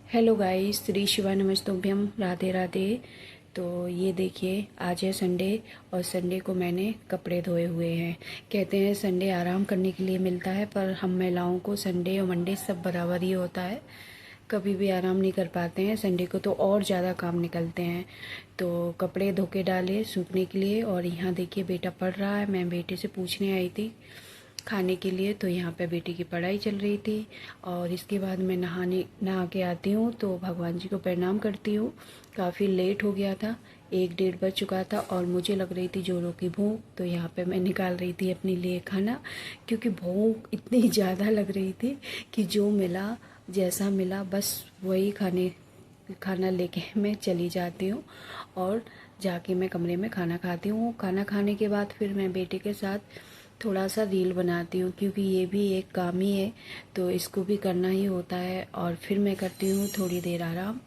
Hello guys, Shri Shiva नमस्तुभ्यम, राधे राधे। तो ये देखिए, आज है संडे और संडे को मैंने कपड़े धोए हुए हैं। कहते हैं संडे आराम करने के लिए मिलता है, पर हम महिलाओं को संडे और मंडे सब बराबर ही होता है। कभी भी आराम नहीं कर पाते हैं, संडे को तो और ज़्यादा काम निकलते हैं। तो कपड़े धो के डाले सूखने के लिए, और यहाँ देखिए बेटा पढ़ रहा है। मैं बेटे से पूछने आई थी खाने के लिए, तो यहाँ पे बेटी की पढ़ाई चल रही थी। और इसके बाद मैं नहा के आती हूँ तो भगवान जी को प्रणाम करती हूँ। काफ़ी लेट हो गया था, 1 डेढ़ बज चुका था और मुझे लग रही थी जोरों की भूख। तो यहाँ पे मैं निकाल रही थी अपने लिए खाना, क्योंकि भूख इतनी ज़्यादा लग रही थी कि जो मिला जैसा मिला बस वही खाना लेके मैं चली जाती हूँ। और जाके मैं कमरे में खाना खाती हूँ। खाना खाने के बाद फिर मैं बेटे के साथ थोड़ा सा रील बनाती हूँ, क्योंकि ये भी एक काम ही है, तो इसको भी करना ही होता है। और फिर मैं करती हूँ थोड़ी देर आराम।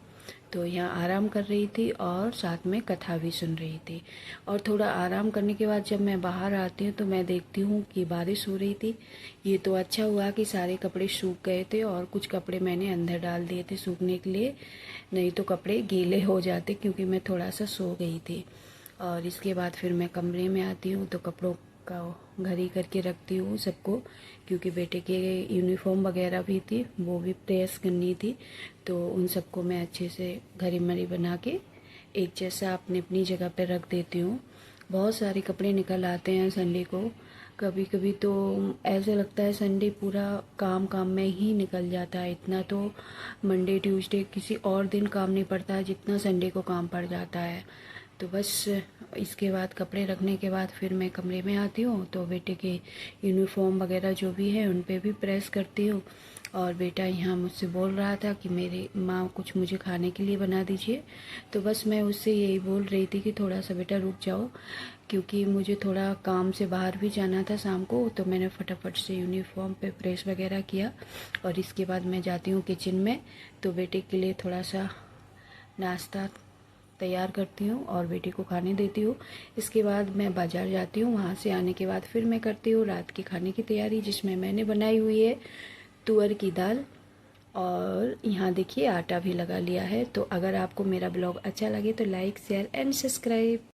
तो यहाँ आराम कर रही थी और साथ में कथा भी सुन रही थी। और थोड़ा आराम करने के बाद जब मैं बाहर आती हूँ तो मैं देखती हूँ कि बारिश हो रही थी। ये तो अच्छा हुआ कि सारे कपड़े सूख गए थे, और कुछ कपड़े मैंने अंदर डाल दिए थे सूखने के लिए, नहीं तो कपड़े गीले हो जाते, क्योंकि मैं थोड़ा सा सो गई थी। और इसके बाद फिर मैं कमरे में आती हूँ तो कपड़ों का घड़ी करके रखती हूँ सबको, क्योंकि बेटे के यूनिफॉर्म वगैरह भी थी, वो भी प्रेस करनी थी। तो उन सबको मैं अच्छे से घड़ी मरी बना के एक जैसा अपनी अपनी जगह पर रख देती हूँ। बहुत सारे कपड़े निकल आते हैं संडे को। कभी कभी तो ऐसा लगता है संडे पूरा काम काम में ही निकल जाता है। इतना तो मंडे ट्यूसडे किसी और दिन काम नहीं पड़ता है जितना संडे को काम पड़ जाता है। तो बस इसके बाद कपड़े रखने के बाद फिर मैं कमरे में आती हूँ तो बेटे के यूनिफॉर्म वगैरह जो भी है उन पे भी प्रेस करती हूँ। और बेटा यहाँ मुझसे बोल रहा था कि मेरी माँ कुछ मुझे खाने के लिए बना दीजिए। तो बस मैं उससे यही बोल रही थी कि थोड़ा सा बेटा रुक जाओ, क्योंकि मुझे थोड़ा काम से बाहर भी जाना था शाम को। तो मैंने फटाफट से यूनिफॉर्म पे प्रेस वगैरह किया, और इसके बाद मैं जाती हूँ किचन में। तो बेटे के लिए थोड़ा सा नाश्ता तैयार करती हूँ और बेटी को खाने देती हूँ। इसके बाद मैं बाज़ार जाती हूँ, वहाँ से आने के बाद फिर मैं करती हूँ रात के खाने की तैयारी, जिसमें मैंने बनाई हुई है तुअर की दाल। और यहाँ देखिए आटा भी लगा लिया है। तो अगर आपको मेरा ब्लॉग अच्छा लगे तो लाइक शेयर एंड सब्सक्राइब।